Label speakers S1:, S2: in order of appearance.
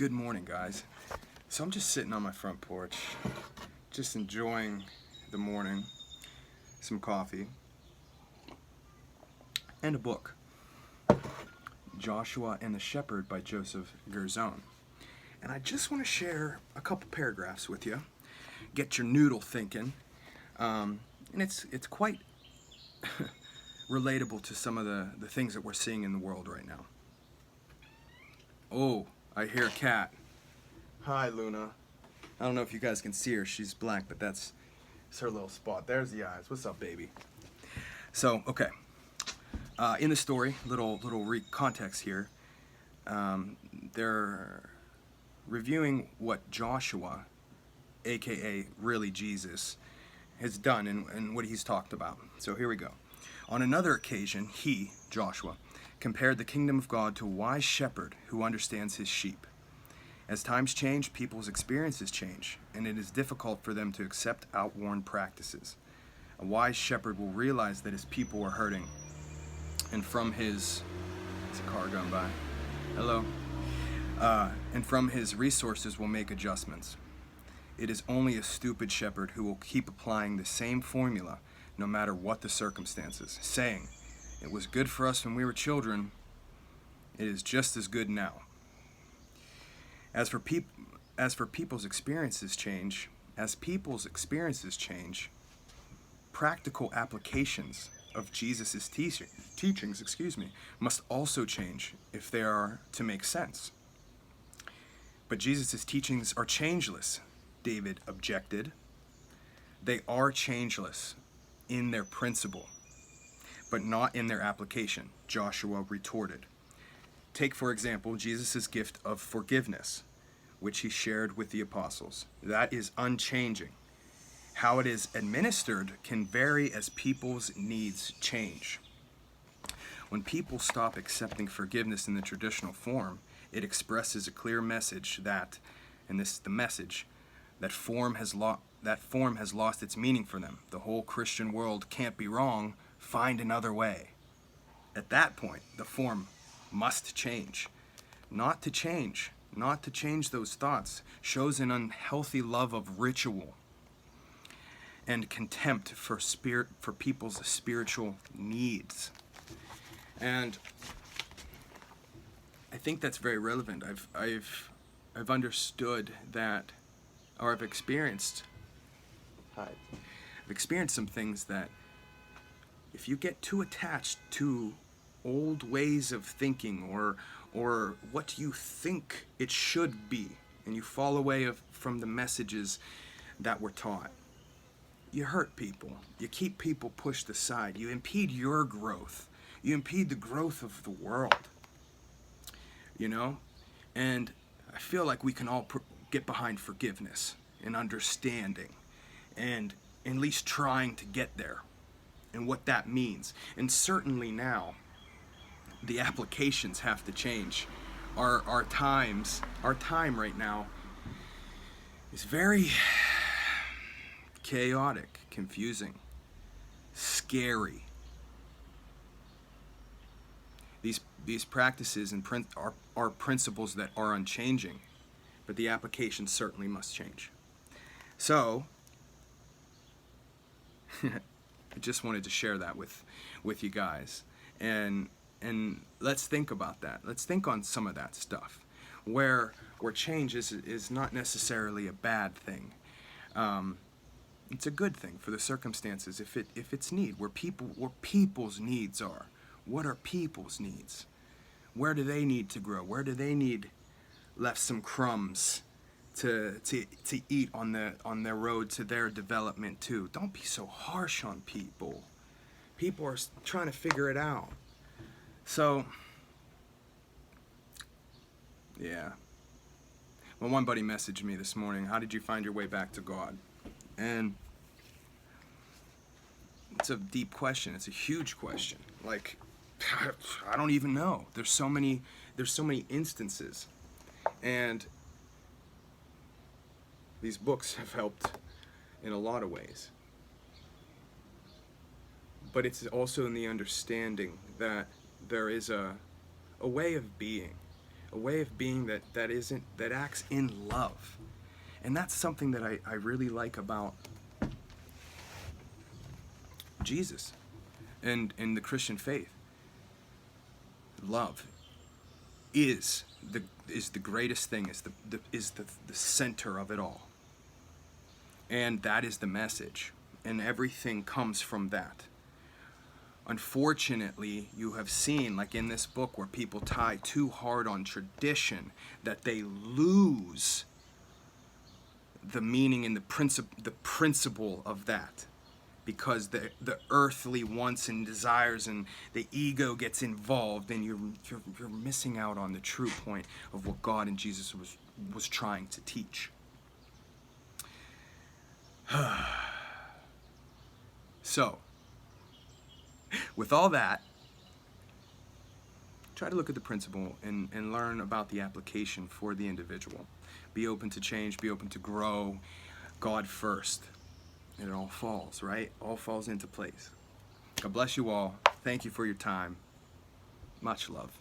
S1: Good morning, guys. So I'm just sitting on my front porch, just enjoying the morning, some coffee, and a book, Joshua and the Shepherd by Joseph Gerzon. And I just want to share a couple paragraphs with you, get your noodle thinking, and it's quite relatable to some of the things that we're seeing in the world right now. Oh, I hear a cat. Hi, Luna. I don't know if you guys can see her. She's black, but that's her little spot. There's the eyes. What's up, baby? So, okay. In the story, little context here. They're reviewing what Joshua, aka really Jesus, has done and what he's talked about. So here we go. On another occasion, he, Joshua, compared the kingdom of God to a wise shepherd who understands his sheep. As times change, people's experiences change, and it is difficult for them to accept outworn practices. A wise shepherd will realize that his people are hurting, and from his... There's a car going by. Hello. And from his resources will make adjustments. It is only a stupid shepherd who will keep applying the same formula no matter what the circumstances, saying, "It was good for us when we were children. It is just as good now." As for people's experiences change, practical applications of Jesus' teachings, must also change if they are to make sense. But Jesus' teachings are changeless, David objected. They are changeless in their principle, but not in their application, Joshua retorted. Take, for example, Jesus' gift of forgiveness, which he shared with the apostles. That is unchanging. How it is administered can vary as people's needs change. When people stop accepting forgiveness in the traditional form, it expresses a clear message that, and this is the message, that form has lost its meaning for them. The whole Christian world can't be wrong. Find another way. At that point, the form must change. Not to change those thoughts shows an unhealthy love of ritual and contempt for people's spiritual needs. And I think that's very relevant. I've understood that, or I've experienced some things that if you get too attached to old ways of thinking or what you think it should be, and you fall away from the messages that were taught, you hurt people. You keep people pushed aside. You impede your growth. You impede the growth of the world. And I feel like we can all get behind forgiveness and understanding and at least trying to get there and what that means. And certainly now, the applications have to change. Our time right now is very chaotic, confusing, scary. These practices and are principles that are unchanging, but the application certainly must change. So, I just wanted to share that with you guys, and let's think about that. Let's think on some of that stuff, where change is not necessarily a bad thing. It's a good thing for the circumstances if it's need, where people's needs are. What are people's needs? Where do they need to grow? Where do they need left some crumbs to eat on their road to their development too? Don't be so harsh on people. People are trying to figure it out. So, yeah. Well, one buddy messaged me this morning, "How did you find your way back to God?" And it's a deep question. It's a huge question. Like, I don't even know. There's so many instances. And these books have helped in a lot of ways. But it's also in the understanding that there is a way of being, a way of being that acts in love. And that's something that I really like about Jesus and in the Christian faith. Love is the greatest thing, is the center of it all. And that is the message. And everything comes from that. Unfortunately, you have seen, like in this book, where people tie too hard on tradition, that they lose the meaning and the principle of that, because the earthly wants and desires and the ego gets involved, and you're missing out on the true point of what God and Jesus was trying to teach. So, with all that, try to look at the principle and learn about the application for the individual. Be open to change, be open to grow. God first. And it all falls, right? All falls into place. God bless you all. Thank you for your time. Much love.